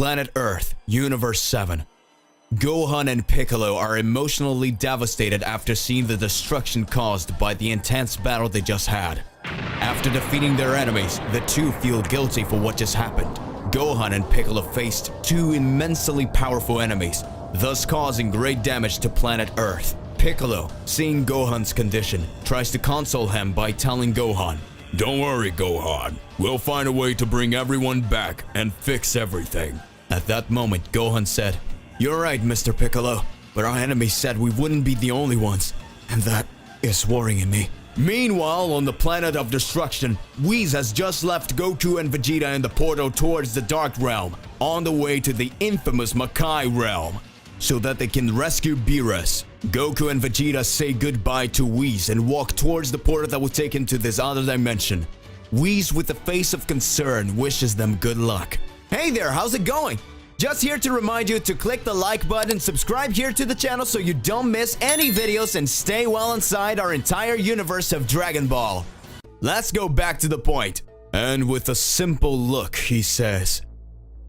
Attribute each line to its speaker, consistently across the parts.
Speaker 1: Planet Earth, Universe 7. Gohan and Piccolo are emotionally devastated after seeing the destruction caused by the intense battle they just had. After defeating their enemies, the two feel guilty for what just happened. Gohan and Piccolo faced two immensely powerful enemies, thus causing great damage to planet Earth. Piccolo, seeing Gohan's condition, tries to console him by telling Gohan, "Don't worry, Gohan. We'll find a way to bring everyone back and fix everything." At that moment, Gohan said, "You're right, Mr. Piccolo, but our enemies said we wouldn't be the only ones, and that is worrying me." Meanwhile, on the planet of destruction, Whis has just left Goku and Vegeta in the portal towards the Dark Realm, on the way to the infamous Makai Realm, so that they can rescue Beerus. Goku and Vegeta say goodbye to Whis and walk towards the portal that will take him to this other dimension. Whis, with a face of concern, wishes them good luck. Hey there, how's it going? Just here to remind you to click the like button, subscribe here to the channel so you don't miss any videos, and stay well inside our entire universe of Dragon Ball. Let's go back to the point. And with a simple look, he says,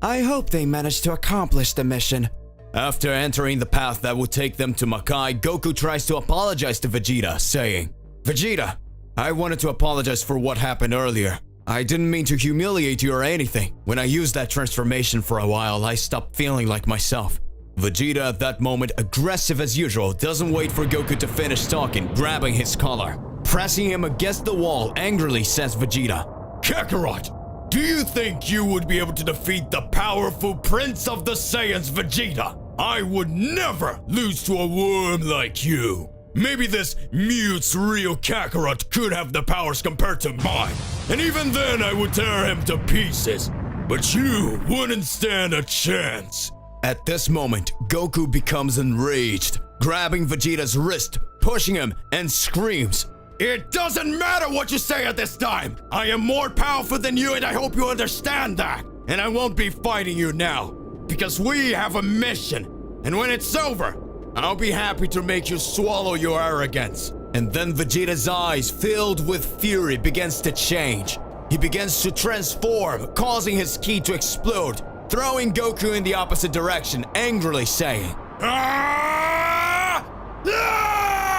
Speaker 1: "I hope they manage to accomplish the mission." After entering the path that would take them to Makai, Goku tries to apologize to Vegeta, saying, "Vegeta, I wanted to apologize for what happened earlier. I didn't mean to humiliate you or anything. When I used that transformation for a while, I stopped feeling like myself." Vegeta, at that moment, aggressive as usual, doesn't wait for Goku to finish talking, grabbing his collar. Pressing him against the wall, angrily says Vegeta, "Kakarot, do you think you would be able to defeat the powerful Prince of the Saiyans, Vegeta? I would never lose to a worm like you. Maybe this mute's real Kakarot could have the powers compared to mine, and even then I would tear him to pieces. But you wouldn't stand a chance." At this moment, Goku becomes enraged, grabbing Vegeta's wrist, pushing him, and screams, "It doesn't matter what you say at this time! I am more powerful than you, and I hope you understand that! And I won't be fighting you now, because we have a mission, and when it's over, I'll be happy to make you swallow your arrogance." And then Vegeta's eyes, filled with fury, begins to change. He begins to transform, causing his ki to explode, throwing Goku in the opposite direction, angrily saying, "Ah! Ah!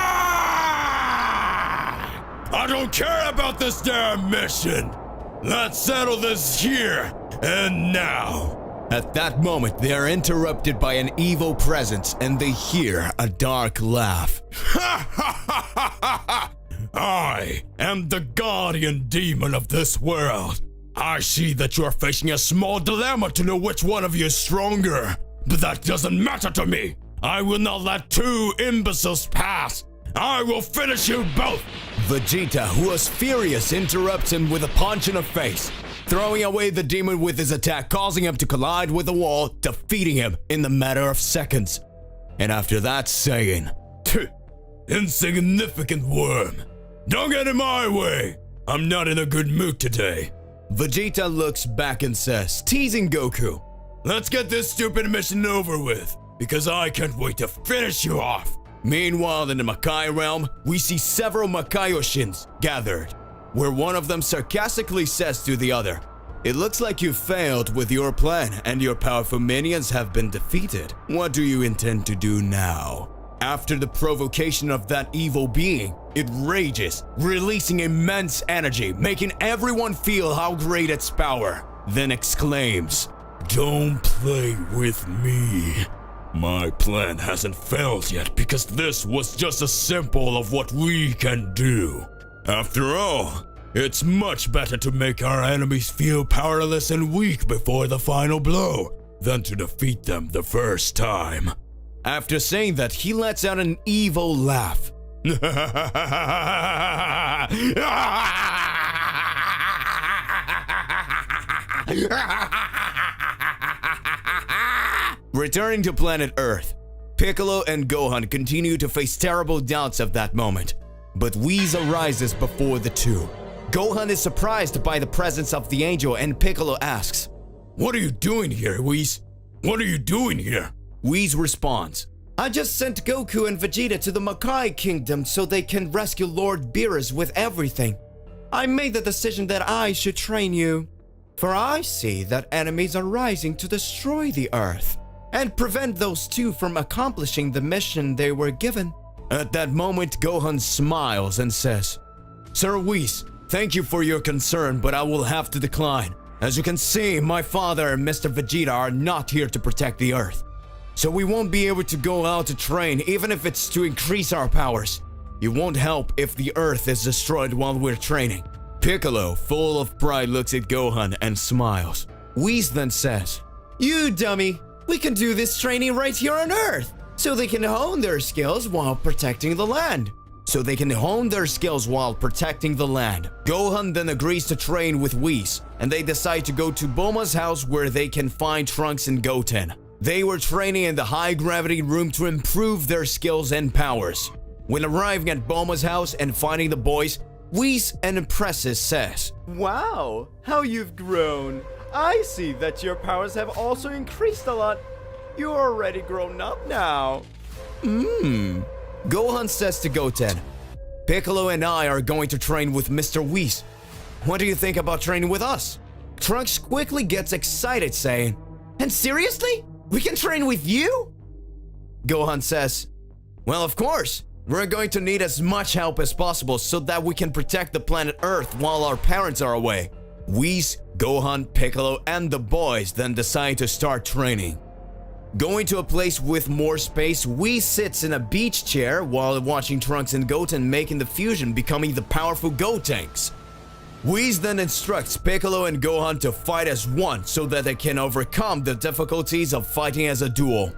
Speaker 1: I don't care about this damn mission. Let's settle this here and now." At that moment, they are interrupted by an evil presence, and they hear a dark laugh. "Ha ha ha ha ha! I am the guardian demon of this world. I see that you are facing a small dilemma to know which one of you is stronger. But that doesn't matter to me. I will not let two imbeciles pass. I will finish you both." Vegeta, who was furious, interrupts him with a punch in the face, throwing away the demon with his attack, causing him to collide with the wall, defeating him in the matter of seconds. And after that, saying, "Insignificant worm, don't get in my way. I'm not in a good mood today." Vegeta looks back and says, teasing Goku, "Let's get this stupid mission over with, because I can't wait to finish you off." Meanwhile, in the Makai realm, we see several Makaioshins gathered, where one of them sarcastically says to the other, "It looks like you failed with your plan and your powerful minions have been defeated. What do you intend to do now?" After the provocation of that evil being, it rages, releasing immense energy, making everyone feel how great its power, then exclaims, "Don't play with me. My plan hasn't failed yet because this was just a sample of what we can do. After all, it's much better to make our enemies feel powerless and weak before the final blow than to defeat them the first time." After saying that, he lets out an evil laugh. Returning to planet Earth, Piccolo and Gohan continue to face terrible doubts at that moment, but Whis arises before the two. Gohan is surprised by the presence of the angel, and Piccolo asks, "What are you doing here, Whis? What are you doing here?" Whis responds, "I just sent Goku and Vegeta to the Makai Kingdom so they can rescue Lord Beerus with everything. I made the decision that I should train you." For I see that enemies are rising to destroy the Earth and prevent those two from accomplishing the mission they were given." At that moment, Gohan smiles and says, "Sir Whis, thank you for your concern, but I will have to decline. As you can see, my father and Mr. Vegeta are not here to protect the Earth. So we won't be able to go out to train even if it's to increase our powers. It won't help if the Earth is destroyed while we're training." Piccolo, full of pride, looks at Gohan and smiles. Whis then says, "You dummy, we can do this training right here on Earth, so they can hone their skills while protecting the land." Gohan then agrees to train with Whis, and they decide to go to Bulma's house where they can find Trunks and Goten. They were training in the high gravity room to improve their skills and powers. When arriving at Bulma's house and finding the boys, Whis and Impresses says,
Speaker 2: "Wow, how you've grown. I see that your powers have also increased a lot. You're already grown up now."
Speaker 1: Gohan says to Goten, "Piccolo and I are going to train with Mr. Whis. What do you think about training with us?" Trunks quickly gets excited, saying, "And seriously? We can train with you?" Gohan says, "Well, of course. We're going to need as much help as possible so that we can protect the planet Earth while our parents are away." Whis, Gohan, Piccolo, and the boys then decide to start training. Going to a place with more space, Whis sits in a beach chair while watching Trunks and Goten making the fusion, becoming the powerful Gotenks. Whis then instructs Piccolo and Gohan to fight as one so that they can overcome the difficulties of fighting as a duo.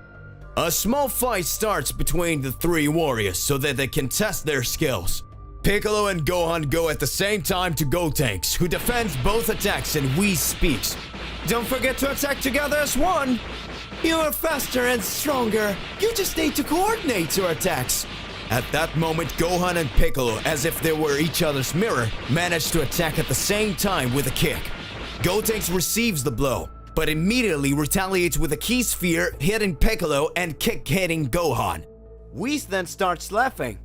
Speaker 1: A small fight starts between the three warriors so that they can test their skills. Piccolo and Gohan go at the same time to Gotenks, who defends both attacks, and Whis speaks, "Don't forget to attack together as one. You are faster and stronger. You just need to coordinate your attacks." At that moment, Gohan and Piccolo, as if they were each other's mirror, manage to attack at the same time with a kick. Gotenks receives the blow, but immediately retaliates with a key sphere, hitting Piccolo and kick hitting Gohan.
Speaker 2: Whis then starts laughing.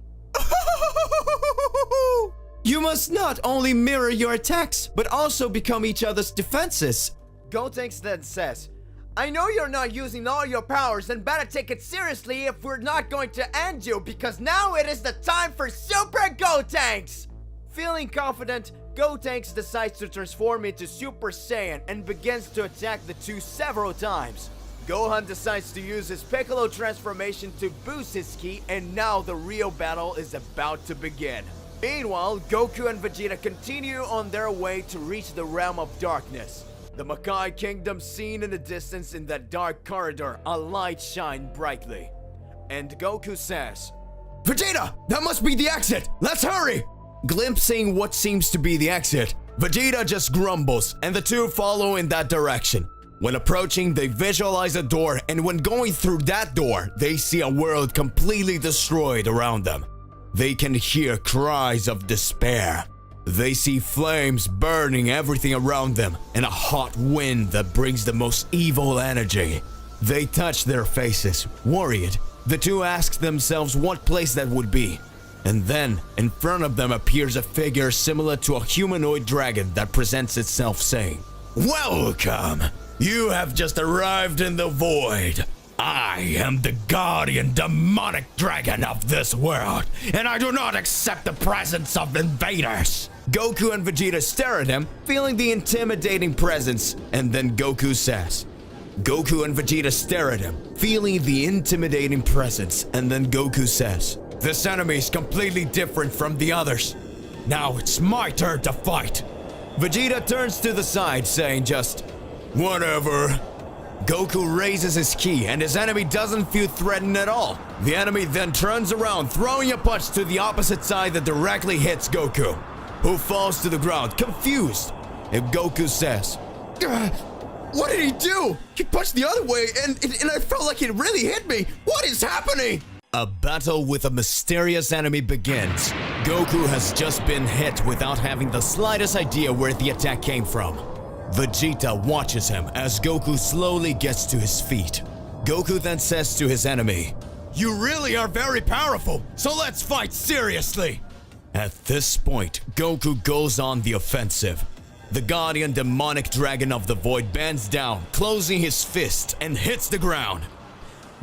Speaker 1: "You must not only mirror your attacks, but also become each other's defenses."
Speaker 2: Gotenks then says, "I know you're not using all your powers and better take it seriously if we're not going to end you, because now it is the time for Super Gotenks!" Feeling confident, Gotenks decides to transform into Super Saiyan and begins to attack the two several times. Gohan decides to use his Piccolo transformation to boost his ki, and now the real battle is about to begin. Meanwhile, Goku and Vegeta continue on their way to reach the realm of darkness. The Makai Kingdom seen in the distance. In that dark corridor, a light shined brightly. And Goku says,
Speaker 1: "Vegeta, that must be the exit! Let's hurry!" Glimpsing what seems to be the exit, Vegeta just grumbles, and the two follow in that direction. When approaching, they visualize a door, and when going through that door, they see a world completely destroyed around them. They can hear cries of despair. They see flames burning everything around them, and a hot wind that brings the most evil energy. They touch their faces, worried. The two ask themselves what place that would be. And then, in front of them appears a figure similar to a humanoid dragon that presents itself saying, "Welcome! You have just arrived in the void. I am the guardian demonic dragon of this world, and I do not accept the presence of invaders." Goku and Vegeta stare at him, feeling the intimidating presence, and then Goku says, Goku and Vegeta stare at him, feeling the intimidating presence, and then Goku says, "This enemy is completely different from the others. Now it's my turn to fight." Vegeta turns to the side, saying just, "Whatever." Goku raises his ki, and his enemy doesn't feel threatened at all. The enemy then turns around, throwing a punch to the opposite side that directly hits Goku, who falls to the ground, confused. And Goku says, "What did he do? He punched the other way, and I felt like it really hit me. What is happening?" A battle with a mysterious enemy begins. Goku has just been hit without having the slightest idea where the attack came from. Vegeta watches him as Goku slowly gets to his feet. Goku then says to his enemy, "You really are very powerful, so let's fight seriously." At this point, Goku goes on the offensive. The guardian demonic dragon of the void bends down, closing his fist, and hits the ground.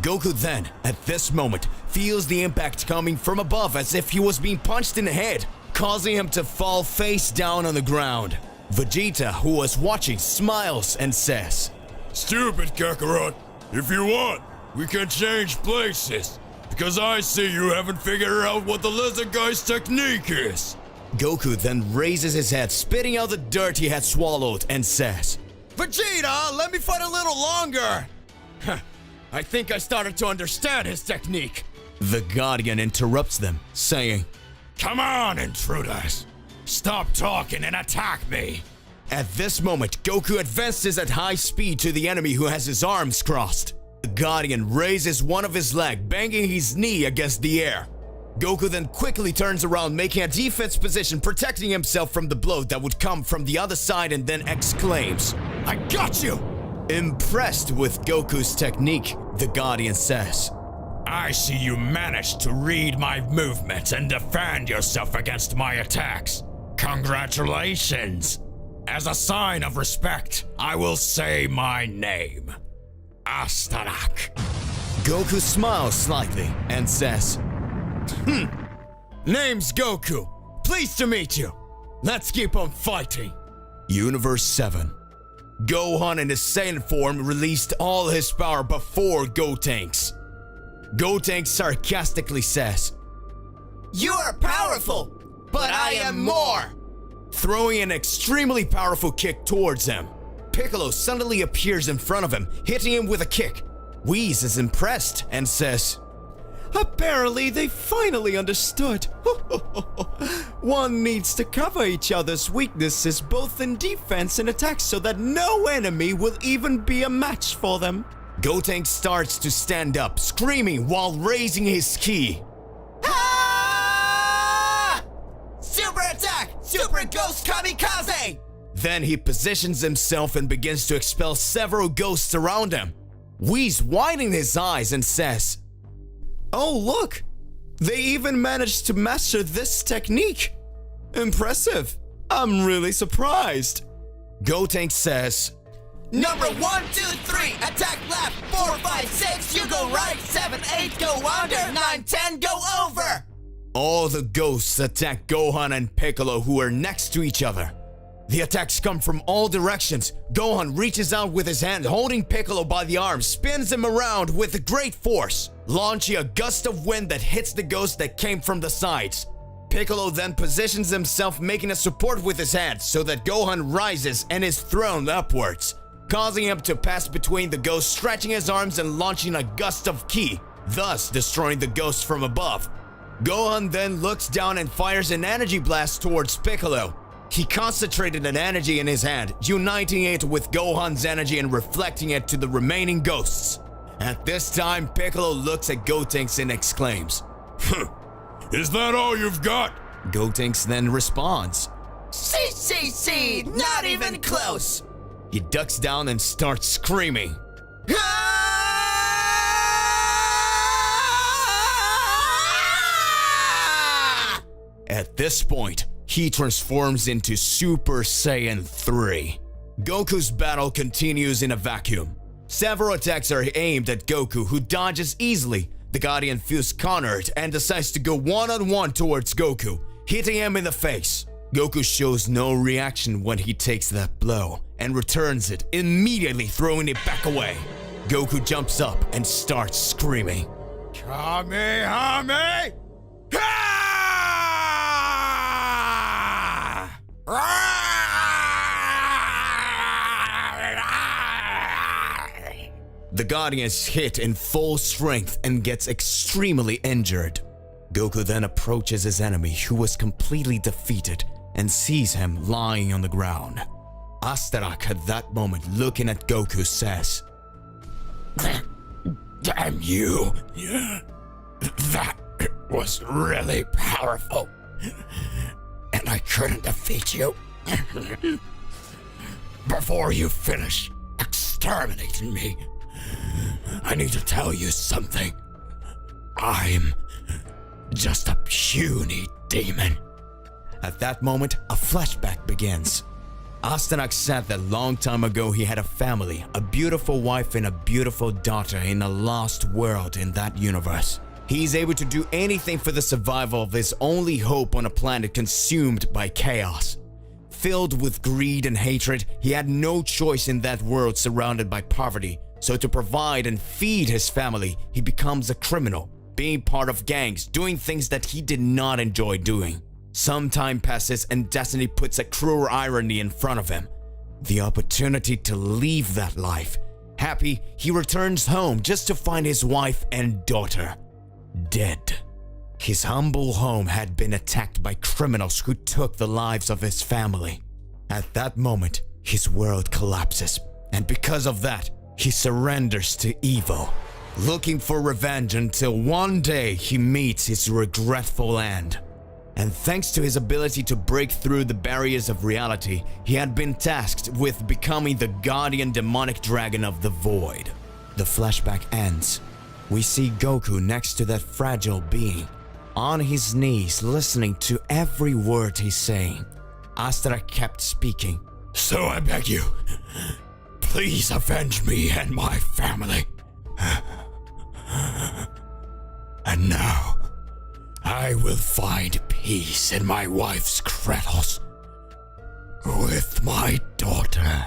Speaker 1: Goku then, at this moment, feels the impact coming from above as if he was being punched in the head, causing him to fall face down on the ground. Vegeta, who was watching, smiles and says,
Speaker 3: "Stupid Kakarot, if you want, we can change places, because I see you haven't figured out what the lizard guy's technique is."
Speaker 1: Goku then raises his head, spitting out the dirt he had swallowed, and says,
Speaker 2: Vegeta, let me fight a little longer.
Speaker 1: I think I started to understand his technique. The Guardian interrupts them, saying,
Speaker 3: "Come on, intruders. Stop talking and attack me."
Speaker 1: At this moment, Goku advances at high speed to the enemy who has his arms crossed. The Guardian raises one of his legs, banging his knee against the air. Goku then quickly turns around, making a defense position, protecting himself from the blow that would come from the other side, and then exclaims, "I got you!" Impressed with Goku's technique, the Guardian says,
Speaker 3: "I see you managed to read my movements and defend yourself against my attacks. Congratulations! As a sign of respect, I will say my name. Astarak."
Speaker 1: Goku smiles slightly and says,
Speaker 2: Name's Goku. Pleased to meet you. Let's keep on fighting.
Speaker 1: Universe 7. Gohan in his Saiyan form released all his power before Gotenks. Gotenks sarcastically says,
Speaker 2: You are powerful, but I am more.
Speaker 1: Throwing an extremely powerful kick towards him. Piccolo suddenly appears in front of him, hitting him with a kick. Whis is impressed and says,
Speaker 2: Apparently they finally understood. One needs to cover each other's weaknesses both in defense and attack so that no enemy will even be a match for them.
Speaker 1: Gotenks starts to stand up, screaming while raising his ki.
Speaker 2: Ah! Super attack! Super Ghost Kamikaze!
Speaker 1: Then he positions himself and begins to expel several ghosts around him. Whis widening his eyes and says,
Speaker 2: Oh look! They even managed to master this technique! Impressive! I'm really surprised!
Speaker 1: Gotenks says,
Speaker 2: Number 1, 2, 3, attack left, 4, 5, 6, you go right, 7, 8, go under, 9, 10, go over!
Speaker 1: All the ghosts attack Gohan and Piccolo, who are next to each other. The attacks come from all directions. Gohan reaches out with his hand, holding Piccolo by the arm, spins him around with great force, launching a gust of wind that hits the ghost that came from the sides. Piccolo then positions himself, making a support with his hand so that Gohan rises and is thrown upwards, causing him to pass between the ghosts, stretching his arms and launching a gust of ki, thus destroying the ghosts from above. Gohan then looks down and fires an energy blast towards Piccolo. He concentrated an energy in his hand, uniting it with Gohan's energy and reflecting it to the remaining ghosts. At this time, Piccolo looks at Gotenks and exclaims,
Speaker 3: Is that all you've got?
Speaker 1: Gotenks then responds,
Speaker 2: See, not even close!
Speaker 1: He ducks down and starts screaming. At this point, he transforms into Super Saiyan 3. Goku's battle continues in a vacuum. Several attacks are aimed at Goku, who dodges easily. The Guardian feels cornered and decides to go one-on-one towards Goku, hitting him in the face. Goku shows no reaction when he takes that blow and returns it, immediately throwing it back away. Goku jumps up and starts screaming,
Speaker 3: Kamehame!
Speaker 1: The Guardian is hit in full strength and gets extremely injured. Goku then approaches his enemy, who was completely defeated, and sees him lying on the ground. Astarak at that moment, looking at Goku, says,
Speaker 3: Damn you! That was really powerful. And I couldn't defeat you. Before you finish exterminating me, I need to tell you something. I'm just a puny demon.
Speaker 1: At that moment, a flashback begins. Astanak said that long time ago he had a family, a beautiful wife and a beautiful daughter in a lost world in that universe. He's able to do anything for the survival of his only hope on a planet consumed by chaos. Filled with greed and hatred, he had no choice in that world surrounded by poverty. So to provide and feed his family, he becomes a criminal, being part of gangs, doing things that he did not enjoy doing. Some time passes and destiny puts a cruel irony in front of him. The opportunity to leave that life. Happy, he returns home just to find his wife and daughter dead. His humble home had been attacked by criminals who took the lives of his family. At that moment, his world collapses, and because of that, he surrenders to evil, looking for revenge until one day he meets his regretful end. And thanks to his ability to break through the barriers of reality, he had been tasked with becoming the guardian demonic dragon of the void. The flashback ends. We see Goku next to that fragile being, on his knees listening to every word he's saying. Astra kept speaking.
Speaker 3: So I beg you, please avenge me and my family. And now, I will find peace in my wife's cradles with my daughter.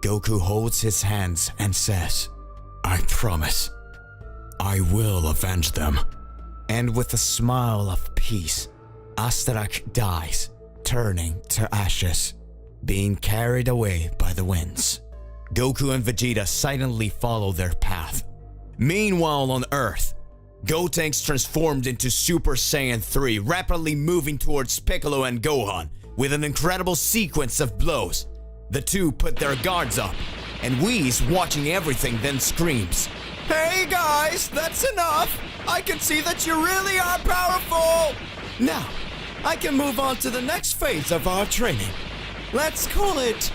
Speaker 1: Goku holds his hands and says, I promise, I will avenge them. And with a smile of peace, Astarak dies, turning to ashes, being carried away by the winds. Goku and Vegeta silently follow their path. Meanwhile on Earth, Gotenks transformed into Super Saiyan 3, rapidly moving towards Piccolo and Gohan with an incredible sequence of blows. The two put their guards up, and Whis, watching everything, then screams, Hey guys, that's enough! I can see that you really are powerful! Now, I can move on to the next phase of our training. Let's call it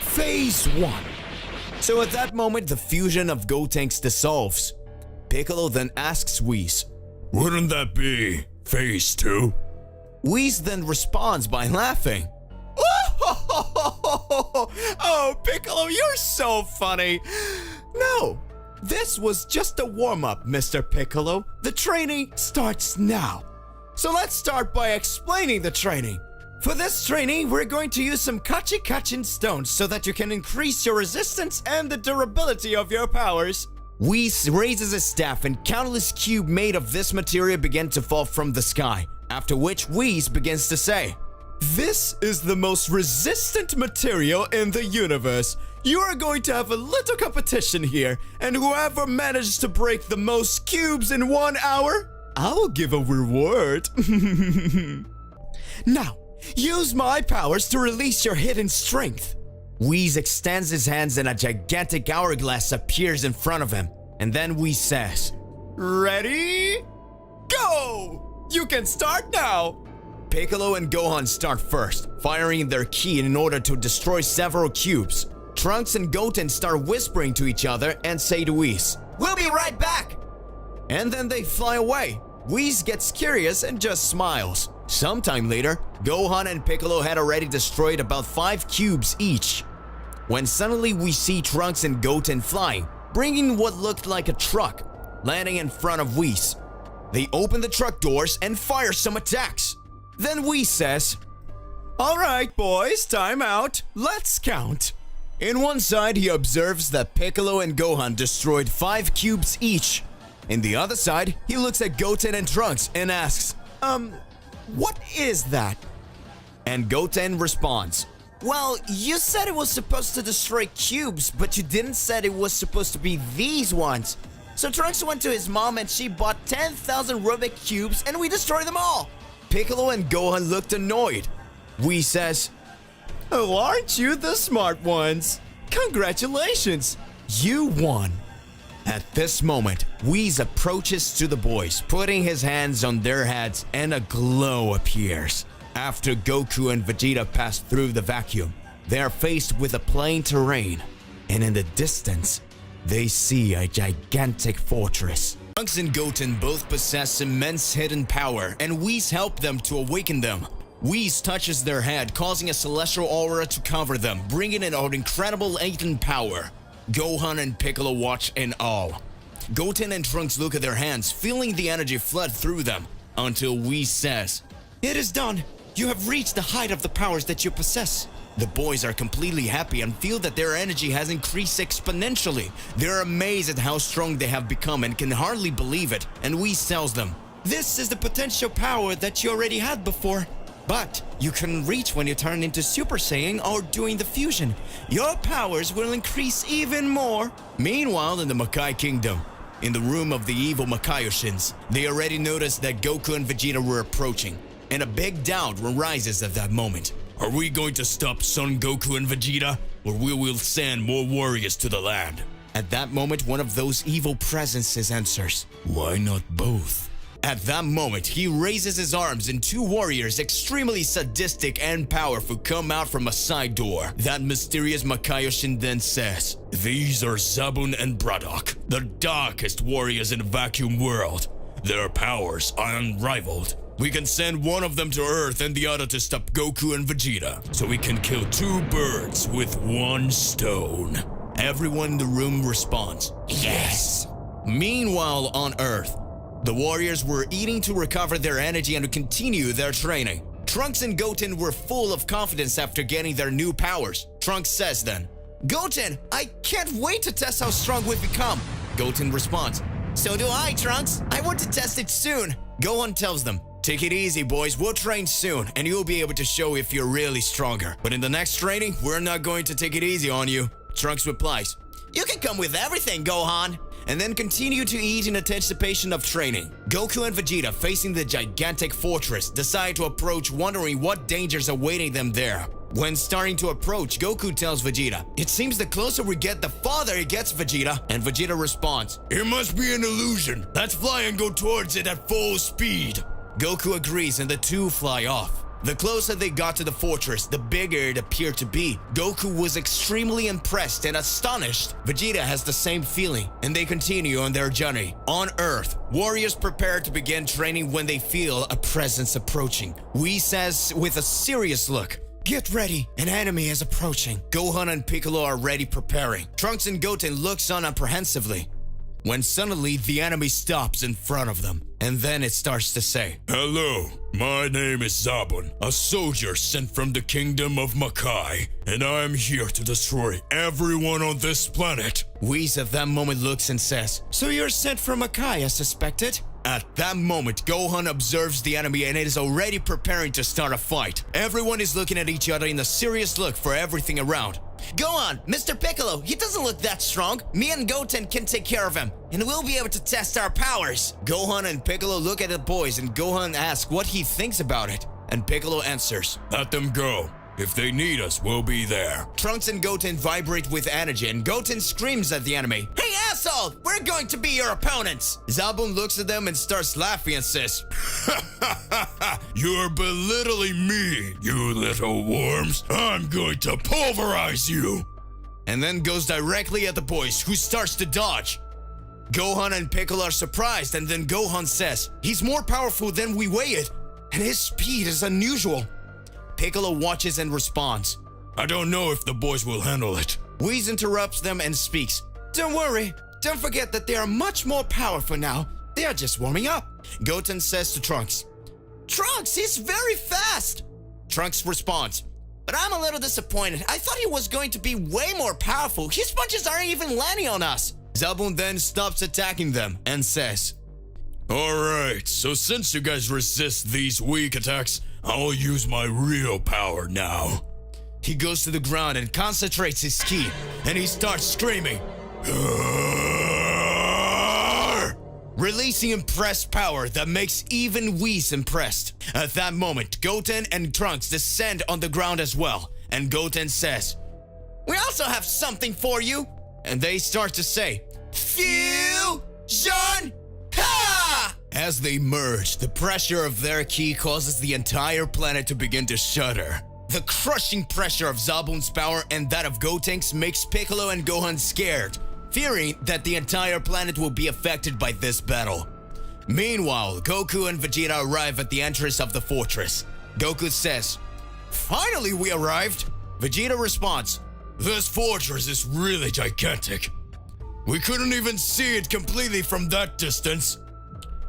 Speaker 1: Phase 1. So at that moment, the fusion of Gotenks dissolves. Piccolo then asks Whis,
Speaker 3: Wouldn't that be Phase 2?
Speaker 1: Whis then responds by laughing. Oh, Piccolo, you're so funny. No, this was just a warm-up, Mr. Piccolo. The training starts now. So let's start by explaining the training. For this training, we're going to use some Kachin stones so that you can increase your resistance and the durability of your powers. Whis raises his staff and countless cubes made of this material begin to fall from the sky, after which Whis begins to say, This is the most resistant material in the universe. You are going to have a little competition here, and whoever manages to break the most cubes in 1 hour, I will give a reward. Now, use my powers to release your hidden strength. Whis extends his hands and a gigantic hourglass appears in front of him. And then Whis says, Ready? Go! You can start now! Piccolo and Gohan start first, firing their ki in order to destroy several cubes. Trunks and Goten start whispering to each other and say to Whis, We'll be right back! And then they fly away. Whis gets curious and just smiles. Sometime later, Gohan and Piccolo had already destroyed about 5 cubes each, when suddenly we see Trunks and Goten flying, bringing what looked like a truck, landing in front of Whis. They open the truck doors and fire some attacks. Then Whis says, Alright boys, time out, let's count. In one side he observes that Piccolo and Gohan destroyed 5 cubes each. In the other side, he looks at Goten and Trunks and asks, what is that? And Goten responds, Well, you said it was supposed to destroy cubes, but you didn't said it was supposed to be these ones. So Trunks went to his mom and she bought 10,000 Rubik cubes and we destroyed them all. Piccolo and Gohan looked annoyed. Whis says, Oh, aren't you the smart ones? Congratulations, you won. At this moment, Whis approaches to the boys, putting his hands on their heads and a glow appears. After Goku and Vegeta pass through the vacuum, they are faced with a plain terrain, and in the distance, they see a gigantic fortress. Trunks and Goten both possess immense hidden power, and Whis help them to awaken them. Whis touches their head, causing a celestial aura to cover them, bringing in an incredible latent power. Gohan and Piccolo watch in awe. Goten and Trunks look at their hands, feeling the energy flood through them, until Whis says, "It is done. You have reached the height of the powers that you possess." The boys are completely happy and feel that their energy has increased exponentially. They're amazed at how strong they have become and can hardly believe it, and Whis tells them, "This is the potential power that you already had before. But you couldn't reach when you turn into Super Saiyan or doing the fusion. Your powers will increase even more." Meanwhile, in the Makai Kingdom, in the room of the evil Makaioshins, they already noticed that Goku and Vegeta were approaching, and a big doubt arises at that moment.
Speaker 3: Are we going to stop Son Goku and Vegeta, or we will send more warriors to the land?
Speaker 1: At that moment, one of those evil presences answers,
Speaker 3: Why not both?
Speaker 1: At that moment, he raises his arms and two warriors, extremely sadistic and powerful, come out from a side door. That mysterious Makaiyoshin then says,
Speaker 3: These are Zabun and Braddock, the darkest warriors in the vacuum world. Their powers are unrivaled. We can send one of them to Earth and the other to stop Goku and Vegeta, so we can kill two birds with one stone.
Speaker 1: Everyone in the room responds,
Speaker 3: Yes!
Speaker 1: Meanwhile, on Earth, the warriors were eating to recover their energy and to continue their training. Trunks and Goten were full of confidence after getting their new powers. Trunks says then, "Goten, I can't wait to test how strong we've become." Goten responds, "So do I, Trunks. I want to test it soon." Gohan tells them, "Take it easy, boys. We'll train soon, and you'll be able to show if you're really stronger. But in the next training, we're not going to take it easy on you." Trunks replies, "You can come with everything, Gohan," and then continue to eat in anticipation of training. Goku and Vegeta, facing the gigantic fortress, decide to approach, wondering what dangers awaiting them there. When starting to approach, Goku tells Vegeta, "It seems the closer we get, the farther it gets, Vegeta." And Vegeta responds,
Speaker 3: "It must be an illusion. Let's fly and go towards it at full speed."
Speaker 1: Goku agrees and the two fly off. The closer they got to the fortress, the bigger it appeared to be. Goku was extremely impressed and astonished. Vegeta has the same feeling, and they continue on their journey. On Earth, warriors prepare to begin training when they feel a presence approaching. Whis says with a serious look, "Get ready, an enemy is approaching." Gohan and Piccolo are ready preparing. Trunks and Goten looks on apprehensively, when suddenly the enemy stops in front of them, and then it starts to say,
Speaker 3: "Hello, my name is Zabun, a soldier sent from the kingdom of Makai, and I am here to destroy everyone on this planet."
Speaker 1: Whis at that moment looks and says, "So you're sent from Makai as suspected?" At that moment, Gohan observes the enemy and is already preparing to start a fight. Everyone is looking at each other in a serious look for everything around. "Go on, Mr. Piccolo, he doesn't look that strong. Me and Goten can take care of him, and we'll be able to test our powers." Gohan and Piccolo look at the boys and Gohan asks what he thinks about it. And Piccolo answers,
Speaker 3: "Let them go. If they need us, we'll be there."
Speaker 1: Trunks and Goten vibrate with energy and Goten screams at the enemy, "Hey asshole, we're going to be your opponents." Zabun looks at them and starts laughing and says,
Speaker 3: "You're belittling me, you little worms. I'm going to pulverize you."
Speaker 1: And then goes directly at the boys, who starts to dodge. Gohan and Piccolo are surprised, and then Gohan says, "He's more powerful than we weighed, and his speed is unusual." Piccolo watches and responds,
Speaker 3: "I don't know if the boys will handle it."
Speaker 1: Whis interrupts them and speaks, "Don't worry, don't forget that they are much more powerful now. They are just warming up." Goten says to Trunks, "Trunks, he's very fast." Trunks responds, "But I'm a little disappointed. I thought he was going to be way more powerful. His punches aren't even landing on us." Zabun then stops attacking them and says,
Speaker 3: "Alright, so since you guys resist these weak attacks, I'll use my real power now."
Speaker 1: He goes to the ground and concentrates his ki, and he starts screaming, releasing impressed power that makes even Whis impressed. At that moment, Goten and Trunks descend on the ground as well, and Goten says, "We also have something for you." And they start to say, "Fusion! Ha!" As they merge, the pressure of their ki causes the entire planet to begin to shudder. The crushing pressure of Zabun's power and that of Gotenks makes Piccolo and Gohan scared, fearing that the entire planet will be affected by this battle. Meanwhile, Goku and Vegeta arrive at the entrance of the fortress. Goku says, "Finally we arrived." Vegeta responds,
Speaker 3: This fortress is really gigantic. We couldn't even see it completely from that distance.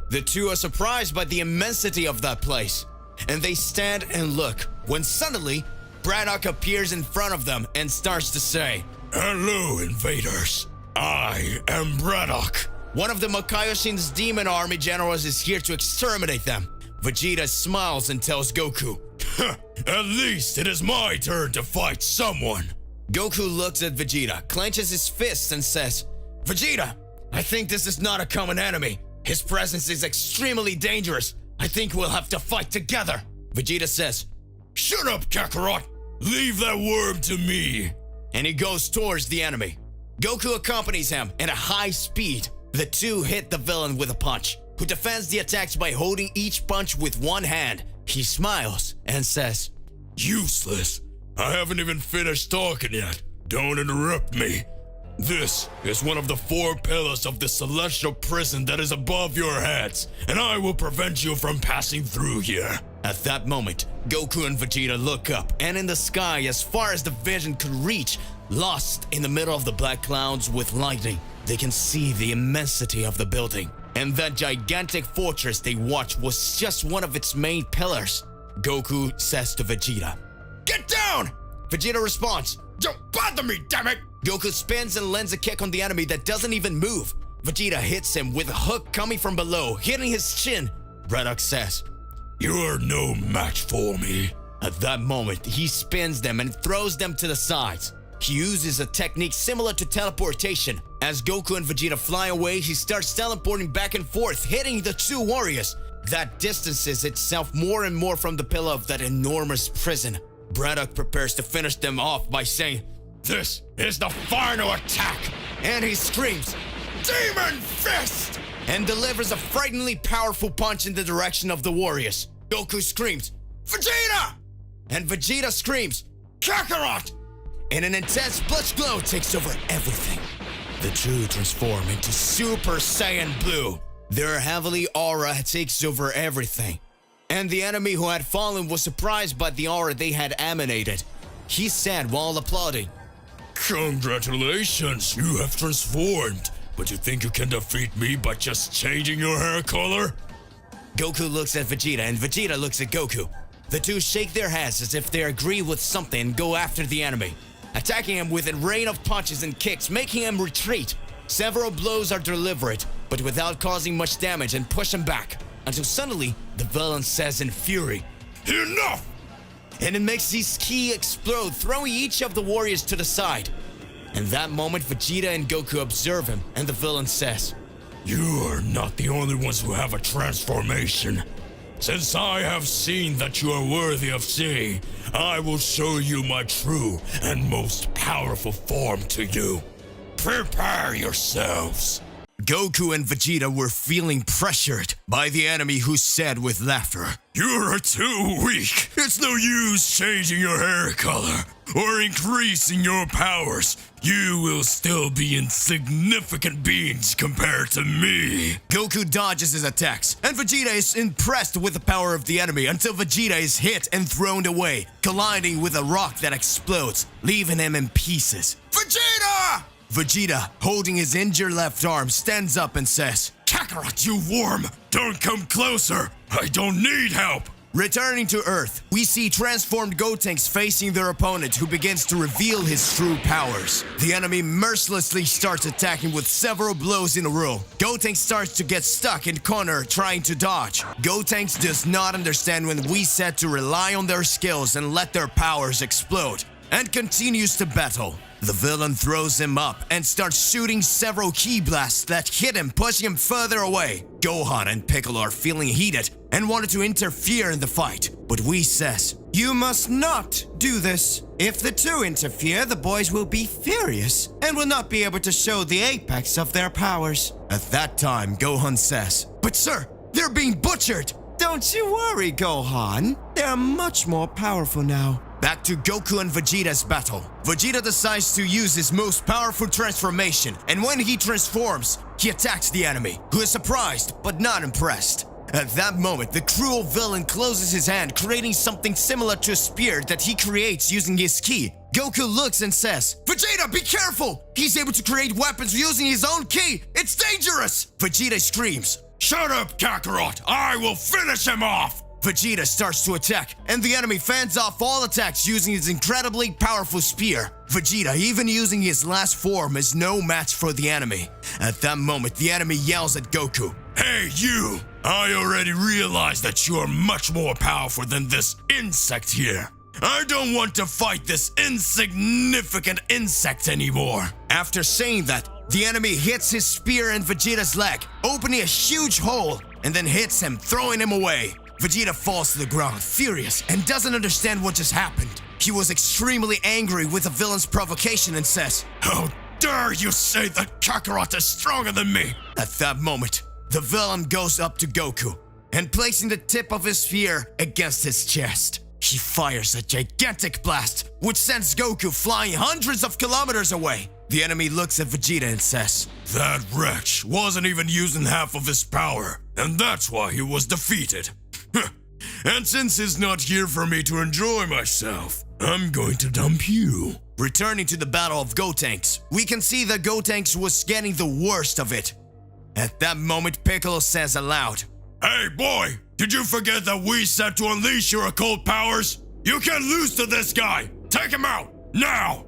Speaker 1: The two are surprised by the immensity of that place, and they stand and look, when suddenly, Braddock appears in front of them and starts to say,
Speaker 3: Hello, invaders. I am Braddock.
Speaker 1: one of the Makaioshin's demon army generals is here to exterminate them. Vegeta smiles and tells Goku,
Speaker 3: At least it is my turn to fight someone.
Speaker 1: Goku looks at Vegeta, clenches his fists and says, Vegeta, I think this is not a common enemy. His presence is extremely dangerous. I think we'll have to fight together. Vegeta says,
Speaker 3: Shut up, Kakarot. Leave that worm to me.
Speaker 1: And he goes towards the enemy. Goku accompanies him at a high speed. The two hit the villain with a punch, who defends the attacks by holding each punch with one hand. He smiles and says,
Speaker 3: Useless. I haven't even finished talking yet. Don't interrupt me. This is one of the 4 pillars of the celestial prison that is above your heads, and I will prevent you from passing through here.
Speaker 1: At that moment, Goku and Vegeta look up, and in the sky, as far as the vision could reach, lost in the middle of the black clouds with lightning, they can see the immensity of the building. And that gigantic fortress they watched was just one of its main pillars. Goku says to Vegeta, Get down! Vegeta responds,
Speaker 3: Don't bother me, damn it!
Speaker 1: Goku spins and lands a kick on the enemy that doesn't even move. Vegeta hits him with a hook coming from below, hitting his chin. Braddock says,
Speaker 3: You are no match for me.
Speaker 1: At that moment, he spins them and throws them to the sides. He uses a technique similar to teleportation. As Goku and Vegeta fly away, he starts teleporting back and forth, hitting the two warriors. That distances itself more and more from the pillar of that enormous prison. Braddock prepares to finish them off by saying,
Speaker 3: This is the final attack!
Speaker 1: And he screams, Demon Fist! And delivers a frighteningly powerful punch in the direction of the warriors. Goku screams, Vegeta! And Vegeta screams, Kakarot! And an intense blush glow takes over everything. The two transform into Super Saiyan Blue. Their heavenly aura takes over everything. And the enemy who had fallen was surprised by the aura they had emanated. He said while applauding,
Speaker 3: Congratulations, you have transformed. But you think you can defeat me by just changing your hair color?
Speaker 1: Goku looks at Vegeta and Vegeta looks at Goku. The two shake their heads as if they agree with something and go after the enemy, attacking him with a rain of punches and kicks, making him retreat. Several blows are delivered, but without causing much damage, and push him back, until suddenly the villain says in fury,
Speaker 3: Enough!
Speaker 1: And it makes his ki explode, throwing each of the warriors to the side. In that moment, Vegeta and Goku observe him, and the villain says,
Speaker 3: You are not the only ones who have a transformation. Since I have seen that you are worthy of seeing, I will show you my true and most powerful form to you. Prepare yourselves.
Speaker 1: Goku and Vegeta were feeling pressured by the enemy, who said with laughter,
Speaker 3: You're too weak. It's no use changing your hair color or increasing your powers. You will still be insignificant beings compared to me.
Speaker 1: Goku dodges his attacks, and Vegeta is impressed with the power of the enemy until Vegeta is hit and thrown away, colliding with a rock that explodes, leaving him in pieces.
Speaker 3: Vegeta!
Speaker 1: Vegeta, holding his injured left arm, stands up and says,
Speaker 3: Kakarot, you worm! Don't come closer! I don't need help!
Speaker 1: Returning to Earth, we see transformed Gotenks facing their opponent, who begins to reveal his true powers. The enemy mercilessly starts attacking with several blows in a row. Gotenks starts to get stuck in corner trying to dodge. Gotenks does not understand when we said to rely on their skills and let their powers explode, and continues to battle. The villain throws him up and starts shooting several ki blasts that hit him, pushing him further away. Gohan and Piccolo are feeling heated and wanted to interfere in the fight, but Whis says, You must not do this. If the two interfere, the boys will be furious and will not be able to show the apex of their powers. At that time, Gohan says, But sir, they're being butchered. Don't you worry, Gohan. They're much more powerful now. Back to Goku and Vegeta's battle. Vegeta decides to use his most powerful transformation, and when he transforms, he attacks the enemy, who is surprised but not impressed. At that moment, the cruel villain closes his hand, creating something similar to a spear that he creates using his ki. Goku looks and says, "Vegeta, be careful! He's able to create weapons using his own ki! It's dangerous!" Vegeta screams,
Speaker 3: Shut up, Kakarot! I will finish him off!
Speaker 1: Vegeta starts to attack, and the enemy fends off all attacks using his incredibly powerful spear. Vegeta, even using his last form, is no match for the enemy. At that moment, the enemy yells at Goku,
Speaker 3: Hey, you! I already realized that you are much more powerful than this insect here. I don't want to fight this insignificant insect anymore.
Speaker 1: After saying that, the enemy hits his spear in Vegeta's leg, opening a huge hole, and then hits him, throwing him away. Vegeta falls to the ground, furious, and doesn't understand what just happened. He was extremely angry with the villain's provocation and says,
Speaker 3: How dare you say that Kakarot is stronger than me?
Speaker 1: At that moment, the villain goes up to Goku and placing the tip of his spear against his chest. He fires a gigantic blast, which sends Goku flying hundreds of kilometers away. The enemy looks at Vegeta and says,
Speaker 3: That wretch wasn't even using half of his power, and that's why he was defeated. And since he's not here for me to enjoy myself, I'm going to dump you.
Speaker 1: Returning to the Battle of Gotenks, we can see that Gotenks was getting the worst of it. At that moment, Piccolo says aloud,
Speaker 3: Hey boy, did you forget that we said to unleash your occult powers? You can't lose to this guy! Take him out, now!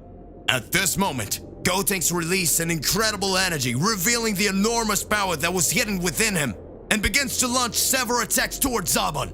Speaker 1: At this moment, Gotenks released an incredible energy, revealing the enormous power that was hidden within him, and begins to launch several attacks towards Zarbon.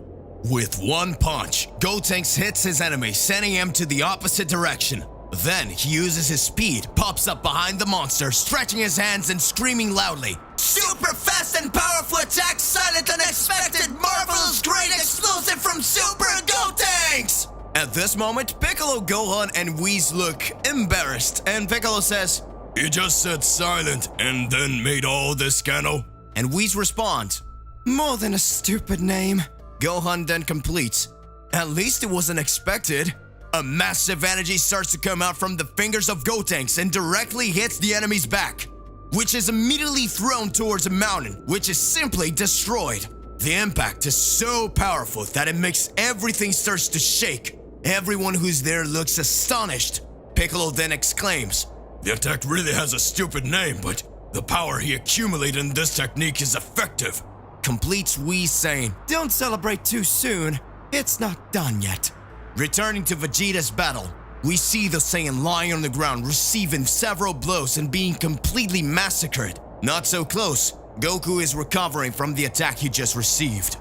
Speaker 1: With one punch, Gotenks hits his enemy, sending him to the opposite direction. Then he uses his speed, pops up behind the monster, stretching his hands and screaming loudly, Super fast and powerful attack, silent, unexpected, marvelous, great, explosive from Super Gotenks! At this moment, Piccolo, Gohan, and Whis look embarrassed, and Piccolo says,
Speaker 3: You just said silent and then made all this scandal?
Speaker 1: And Whis responds, More than a stupid name. Gohan then completes, At least it wasn't expected. A massive energy starts to come out from the fingers of Gotenks and directly hits the enemy's back, which is immediately thrown towards a mountain, which is simply destroyed. The impact is so powerful that it makes everything starts to shake. Everyone who's there looks astonished. Piccolo then exclaims,
Speaker 3: The attack really has a stupid name, but the power he accumulated in this technique is effective.
Speaker 1: Completes Whis saying, Don't celebrate too soon. It's not done yet. Returning to Vegeta's battle, we see the Saiyan lying on the ground, receiving several blows and being completely massacred. Not so close, Goku is recovering from the attack he just received.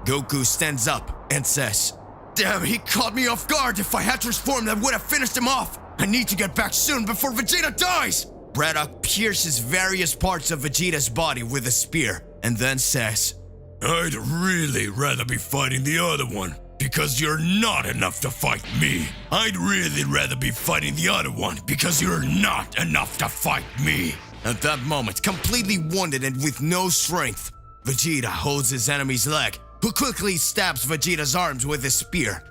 Speaker 1: Goku stands up and says, Damn, he caught me off guard. If I had transformed, I would have finished him off. I need to get back soon before Vegeta dies. Braddock pierces various parts of Vegeta's body with a spear and then says,
Speaker 3: I'd really rather be fighting the other one, because you're not enough to fight me. I'd really rather be fighting the other one, because you're not enough to fight me.
Speaker 1: At that moment, completely wounded and with no strength, Vegeta holds his enemy's leg, who quickly stabs Vegeta's arms with his spear.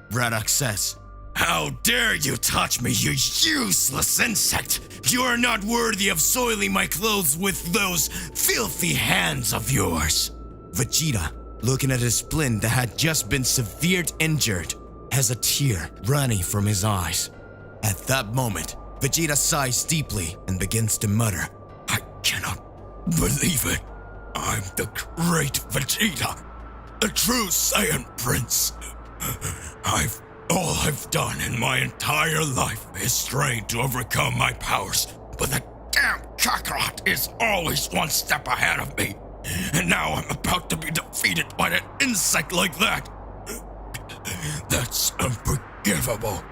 Speaker 1: Braddock says,
Speaker 3: How dare you touch me, you useless insect! You are not worthy of soiling my clothes with those filthy hands of yours.
Speaker 1: Vegeta, looking at his splint that had just been severely injured, has a tear running from his eyes. At that moment, Vegeta sighs deeply and begins to mutter,
Speaker 3: I cannot believe it. I'm the great Vegeta, the true Saiyan Prince. All I've done in my entire life is strain to overcome my powers, but the damn Kakarot is always one step ahead of me. And now I'm about to be defeated by an insect like that. That's unforgivable.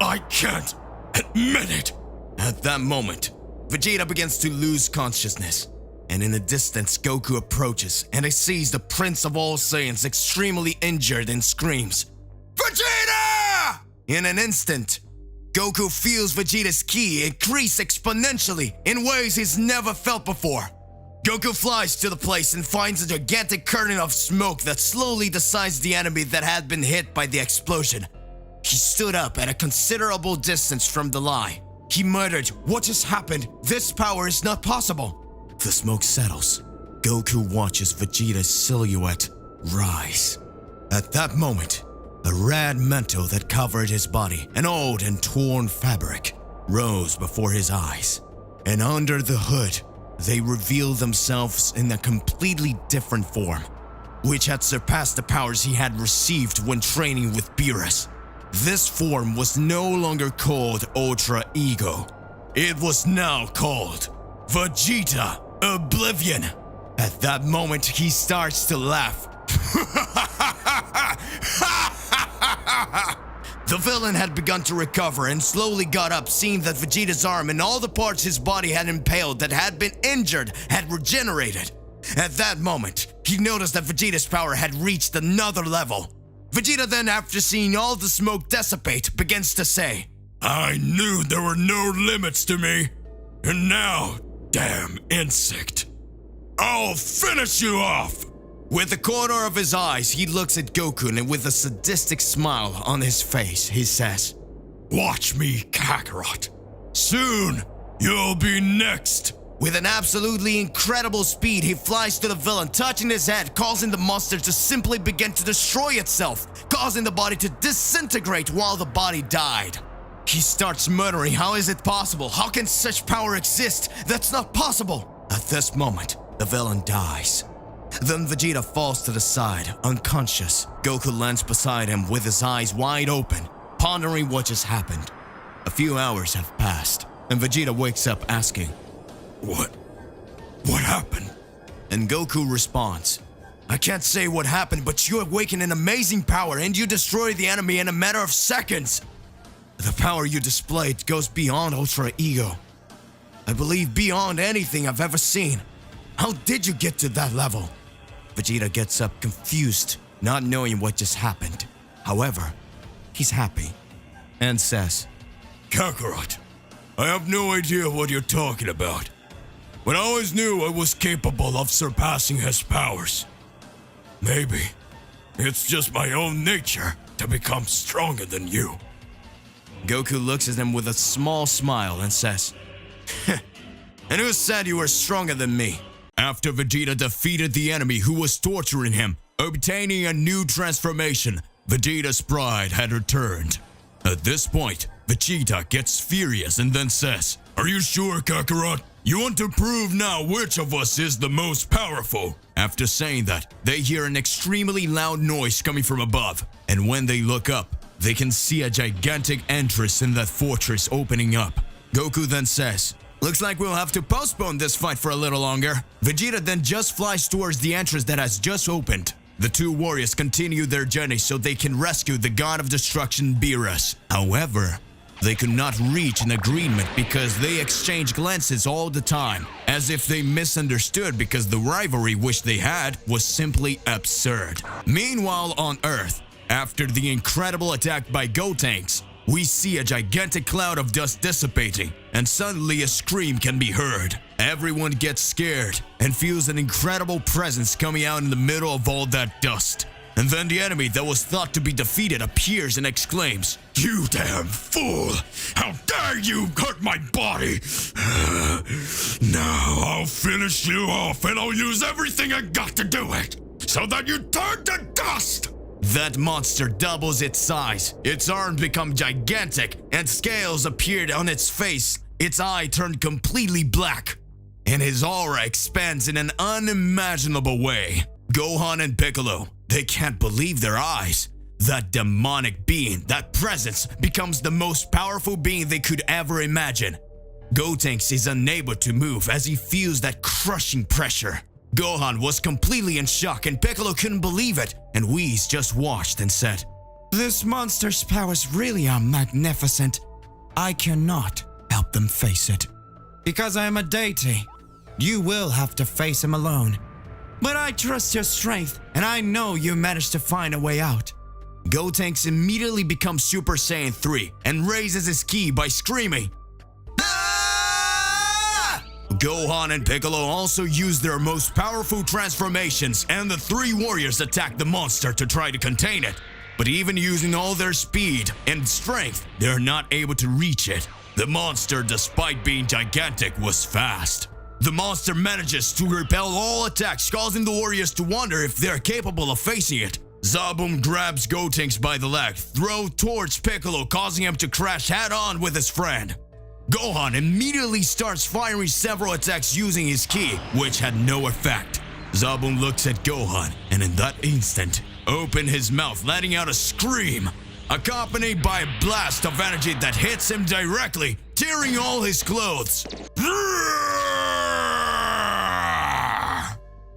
Speaker 3: I can't admit it.
Speaker 1: At that moment, Vegeta begins to lose consciousness, and in the distance Goku approaches and he sees the Prince of all Saiyans extremely injured and screams, Vegeta! In an instant, Goku feels Vegeta's ki increase exponentially in ways he's never felt before. Goku flies to the place and finds a gigantic curtain of smoke that slowly decides the enemy that had been hit by the explosion. He stood up at a considerable distance from the lie. He muttered, What just happened? This power is not possible. The smoke settles. Goku watches Vegeta's silhouette rise. At that moment, a red mantle that covered his body, an old and torn fabric, rose before his eyes. And under the hood, they revealed themselves in a completely different form, which had surpassed the powers he had received when training with Beerus. This form was no longer called Ultra Ego. It was now called Vegeta Oblivion. At that moment, he starts to laugh. The villain had begun to recover and slowly got up, seeing that Vegeta's arm and all the parts his body had impaled that had been injured had regenerated. At that moment, he noticed that Vegeta's power had reached another level. Vegeta then, after seeing all the smoke dissipate, begins to say,
Speaker 3: I knew there were no limits to me. And now, damn insect, I'll finish you off!
Speaker 1: With the corner of his eyes, he looks at Goku and with a sadistic smile on his face, he says,
Speaker 3: Watch me, Kakarot. Soon, you'll be next.
Speaker 1: With an absolutely incredible speed, he flies to the villain, touching his head, causing the monster to simply begin to destroy itself, causing the body to disintegrate while the body died. He starts muttering, how is it possible? How can such power exist? That's not possible. At this moment, the villain dies. Then Vegeta falls to the side, unconscious. Goku lands beside him with his eyes wide open, pondering what just happened. A few hours have passed, and Vegeta wakes up asking,
Speaker 3: What happened?
Speaker 1: And Goku responds, I can't say what happened, but you awaken an amazing power and you destroy the enemy in a matter of seconds. The power you displayed goes beyond Ultra Ego. I believe beyond anything I've ever seen. How did you get to that level? Vegeta gets up confused, not knowing what just happened. However, he's happy and says,
Speaker 3: Kakarot, I have no idea what you're talking about. But I always knew I was capable of surpassing his powers. Maybe it's just my own nature to become stronger than you.
Speaker 1: Goku looks at him with a small smile and says, And who said you were stronger than me? After Vegeta defeated the enemy who was torturing him, obtaining a new transformation, Vegeta's pride had returned. At this point, Vegeta gets furious and then says,
Speaker 3: Are you sure, Kakarot? You want to prove now which of us is the most powerful?
Speaker 1: After saying that, they hear an extremely loud noise coming from above, and when they look up, they can see a gigantic entrance in that fortress opening up. Goku then says, Looks like we'll have to postpone this fight for a little longer. Vegeta then just flies towards the entrance that has just opened. The two warriors continue their journey so they can rescue the god of destruction Beerus. However, they could not reach an agreement because they exchange glances all the time, as if they misunderstood because the rivalry which they had was simply absurd. Meanwhile on Earth, after the incredible attack by Gotenks, we see a gigantic cloud of dust dissipating, and suddenly a scream can be heard. Everyone gets scared and feels an incredible presence coming out in the middle of all that dust. And then the enemy that was thought to be defeated appears and exclaims,
Speaker 3: You damn fool! How dare you hurt my body! Now I'll finish you off and I'll use everything I got to do it, so that you turn to dust!
Speaker 1: That monster doubles its size, its arms become gigantic, and scales appeared on its face. Its eye turned completely black, and his aura expands in an unimaginable way. Gohan and Piccolo, they can't believe their eyes. That demonic being, that presence, becomes the most powerful being they could ever imagine. Gotenks is unable to move as he feels that crushing pressure. Gohan was completely in shock and Piccolo couldn't believe it, and Whis just watched and said, This monster's powers really are magnificent. I cannot help them face it. Because I am a deity, you will have to face him alone. But I trust your strength, and I know you managed to find a way out. Gotenks immediately becomes Super Saiyan 3 and raises his ki by screaming, "Ah!" Gohan and Piccolo also use their most powerful transformations, and the three warriors attack the monster to try to contain it. But even using all their speed and strength, they're not able to reach it. The monster, despite being gigantic, was fast. The monster manages to repel all attacks, causing the warriors to wonder if they're capable of facing it. Zaboom grabs Gotenks by the leg, throws towards Piccolo, causing him to crash head-on with his friend. Gohan immediately starts firing several attacks using his ki, which had no effect. Zaboom looks at Gohan, and in that instant, opened his mouth, letting out a scream, accompanied by a blast of energy that hits him directly, tearing all his clothes.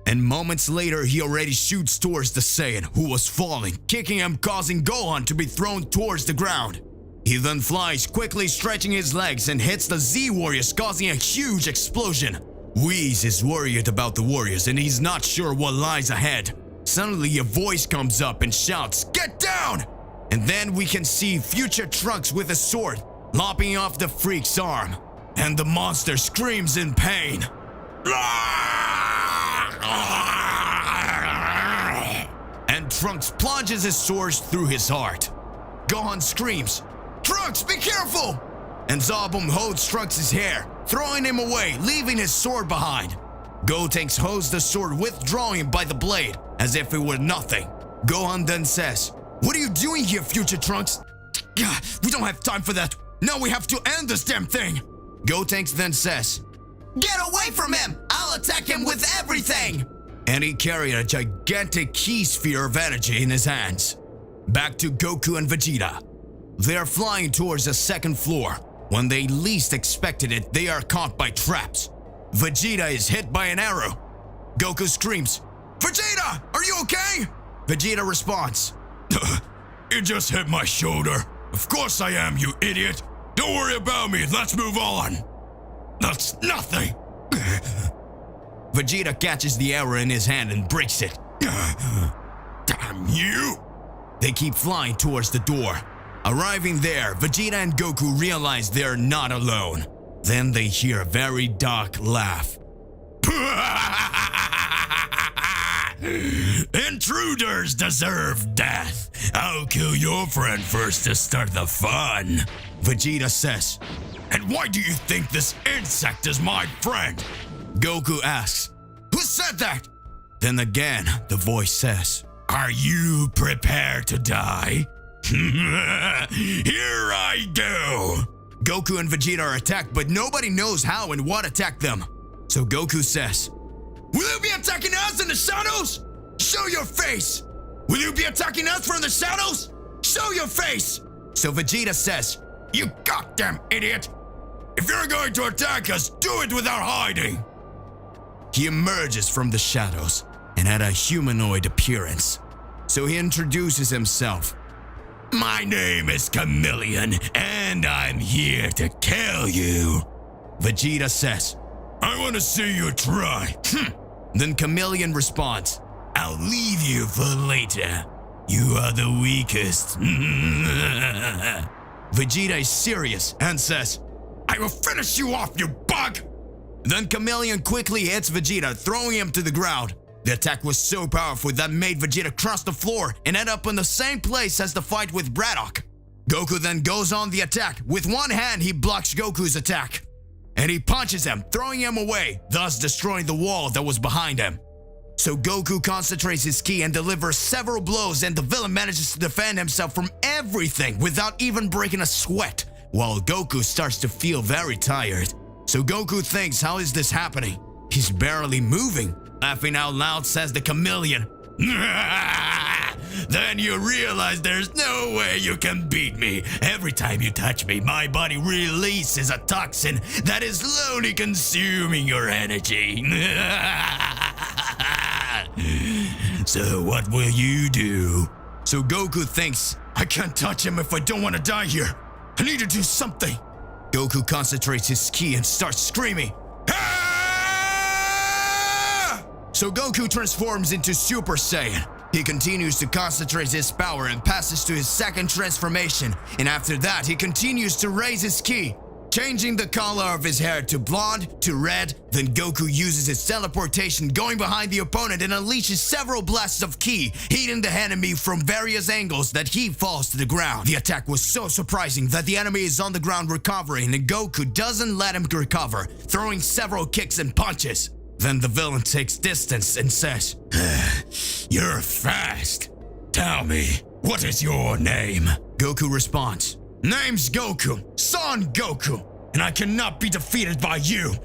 Speaker 1: And moments later, he already shoots towards the Saiyan, who was falling, kicking him, causing Gohan to be thrown towards the ground. He then flies, quickly stretching his legs, and hits the Z Warriors, causing a huge explosion. Whis is worried about the Warriors, and he's not sure what lies ahead. Suddenly, a voice comes up and shouts, "Get down!" And then we can see future Trunks with a sword, lopping off the freak's arm. And the monster screams in pain. And Trunks plunges his sword through his heart. Gohan screams, "Trunks, be careful!" And Zaboom holds Trunks' hair, throwing him away, leaving his sword behind. Gotenks holds the sword, withdrawing him by the blade, as if it were nothing. Gohan then says, "What are you doing here, future Trunks? We don't have time for that. Now we have to end this damn thing." Gotenks then says, "Get away from him! I'll attack him with everything!" And he carried a gigantic key sphere of energy in his hands. Back to Goku and Vegeta. They are flying towards the second floor. When they least expected it, they are caught by traps. Vegeta is hit by an arrow. Goku screams, "Vegeta, are you okay?" Vegeta responds, "It just hit my shoulder. Of course I am, you idiot. Don't worry about me, let's move on." "That's nothing." Vegeta catches the arrow in his hand and breaks it. "Damn you!" They keep flying towards the door. Arriving there, Vegeta and Goku realize they're not alone. Then they hear a very dark laugh. "Intruders deserve death. I'll kill your friend first to start the fun," Vegeta says. "And why do you think this insect is my friend?" Goku asks, "Who said that?" Then again, the voice says, "Are you prepared to die?" "Here I go." Goku and Vegeta are attacked, but nobody knows how and what attacked them. So Goku says, "Will you be attacking us in the shadows? Show your face! Will you be attacking us from the shadows? Show your face!" So Vegeta says, "You goddamn idiot! If you're going to attack us, do it without hiding!" He emerges from the shadows and had a humanoid appearance. So he introduces himself. "My name is Chameleon, and I'm here to kill you." Vegeta says, "I want to see you try." Then Chameleon responds, "I'll leave you for later. You are the weakest." Vegeta is serious and says, "I will finish you off, you bug!" Then Chameleon quickly hits Vegeta, throwing him to the ground. The attack was so powerful that made Vegeta cross the floor and end up in the same place as the fight with Braddock. Goku then goes on the attack. With one hand, he blocks Goku's attack. And he punches him, throwing him away, thus destroying the wall that was behind him. So Goku concentrates his ki and delivers several blows, and the villain manages to defend himself from everything without even breaking a sweat, while Goku starts to feel very tired. So Goku thinks, how is this happening? He's barely moving. Laughing out loud, says the Chameleon. Then you realize there's no way you can beat me. Every time you touch me, my body releases a toxin that is slowly consuming your energy. So what will you do? So Goku thinks, I can't touch him if I don't want to die here. I need to do something. Goku concentrates his ki and starts screaming. So Goku transforms into Super Saiyan. He continues to concentrate his power and passes to his second transformation, and after that he continues to raise his ki. changing the color of his hair to blonde to red. Then Goku uses his teleportation, going behind the opponent, and unleashes several blasts of ki, hitting the enemy from various angles that he falls to the ground. The attack was so surprising that the enemy is on the ground recovering, and Goku doesn't let him recover, throwing several kicks and punches. Then the villain takes distance and says,
Speaker 3: You're fast. Tell me, what is your name?
Speaker 1: Goku responds,
Speaker 3: Name's Goku, Son Goku, and I cannot be defeated by you.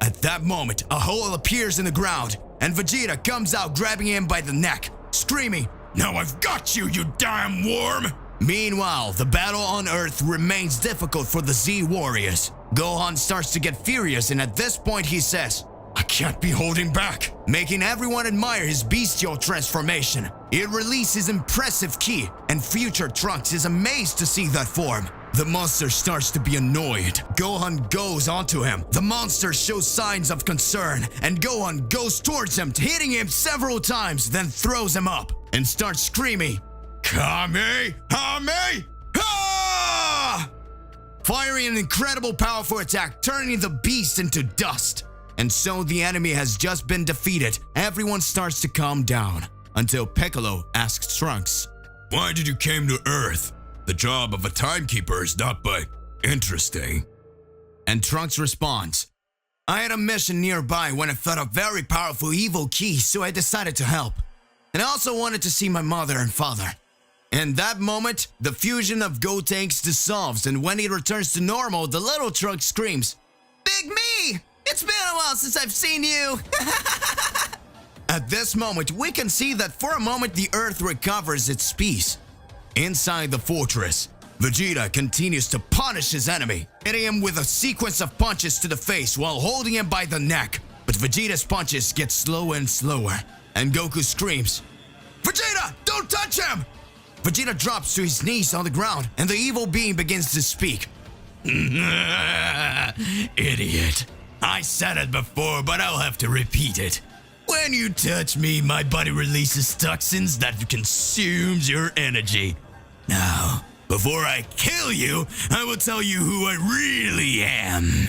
Speaker 1: At that moment, a hole appears in the ground, and Vegeta comes out grabbing him by the neck, screaming,
Speaker 3: Now I've got you, you damn worm!
Speaker 1: Meanwhile, the battle on Earth remains difficult for the Z Warriors. Gohan starts to get furious, and at this point he says,
Speaker 3: I can't be holding back,
Speaker 1: making everyone admire his bestial transformation. It releases impressive ki, and future Trunks is amazed to see that form. The monster starts to be annoyed. Gohan goes onto him. The monster shows signs of concern, and Gohan goes towards him, hitting him several times, then throws him up and starts screaming,
Speaker 3: Kame! Kame! Ah!
Speaker 1: firing an incredible powerful attack, turning the beast into dust. And so the enemy has just been defeated. Everyone starts to calm down until Piccolo asks Trunks,
Speaker 3: Why did you came to Earth? The job of a timekeeper is not but interesting.
Speaker 1: And Trunks responds, I had a mission nearby when I felt a very powerful evil ki, so I decided to help. And I also wanted to see my mother and father. In that moment, the fusion of Gotenks dissolves, and when he returns to normal, the little Trunks screams, Big me! It's been a while since I've seen you! At this moment, we can see that for a moment the Earth recovers its peace. Inside the fortress, Vegeta continues to punish his enemy, hitting him with a sequence of punches to the face while holding him by the neck. But Vegeta's punches get slower and slower, and Goku screams, Vegeta, don't touch him! Vegeta drops to his knees on the ground, and the evil being begins to speak.
Speaker 3: Idiot. I said it before, but I'll have to repeat it. When you touch me, my body releases toxins that consumes your energy. Now, before I kill you, I will tell you who I really am.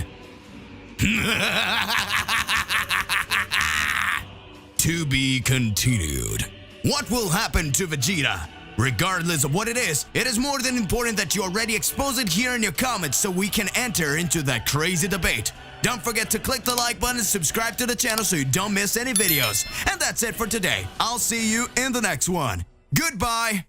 Speaker 1: To be continued. What will happen to Vegeta? Regardless of what it is more than important that you already expose it here in your comments so we can enter into that crazy debate. Don't forget to click the like button and subscribe to the channel so you don't miss any videos. And that's it for today. I'll see you in the next one. Goodbye!